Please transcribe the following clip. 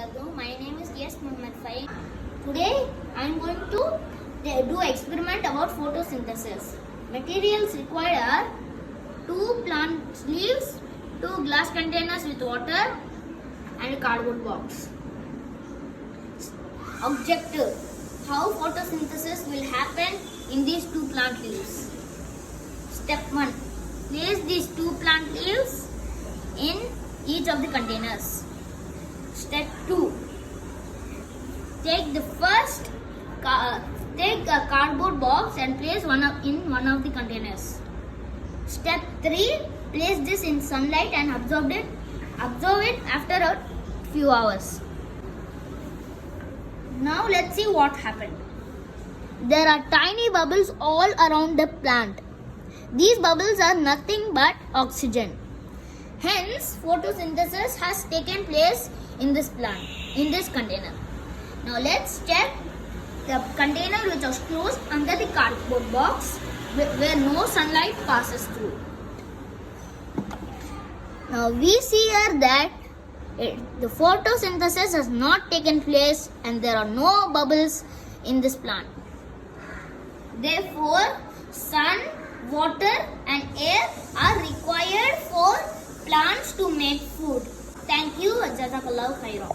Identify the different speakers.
Speaker 1: wabarakatuh. My name is Yes Muhammad Faik. Today I am going to do experiment about photosynthesis. Materials required are 2 plant leaves, 2 glass containers with water and a cardboard box. Objective: how photosynthesis will happen in these 2 plant leaves. Step 1. Place these 2 plant leaves in each of the containers. Step 2. Take a cardboard box and place in one of the containers. Step 3. Place this in sunlight and absorb it after a few hours. Now let's see what happened. There are tiny bubbles all around the plant. These bubbles are nothing but oxygen. Hence, photosynthesis has taken place in this container. Now let's check the container which was closed under the cardboard box where no sunlight passes through. Now we see here that the photosynthesis has not taken place and there are no bubbles in this plant. Therefore, sun, water and air are required for plants to make food. Thank you. Jazakallahu khairan.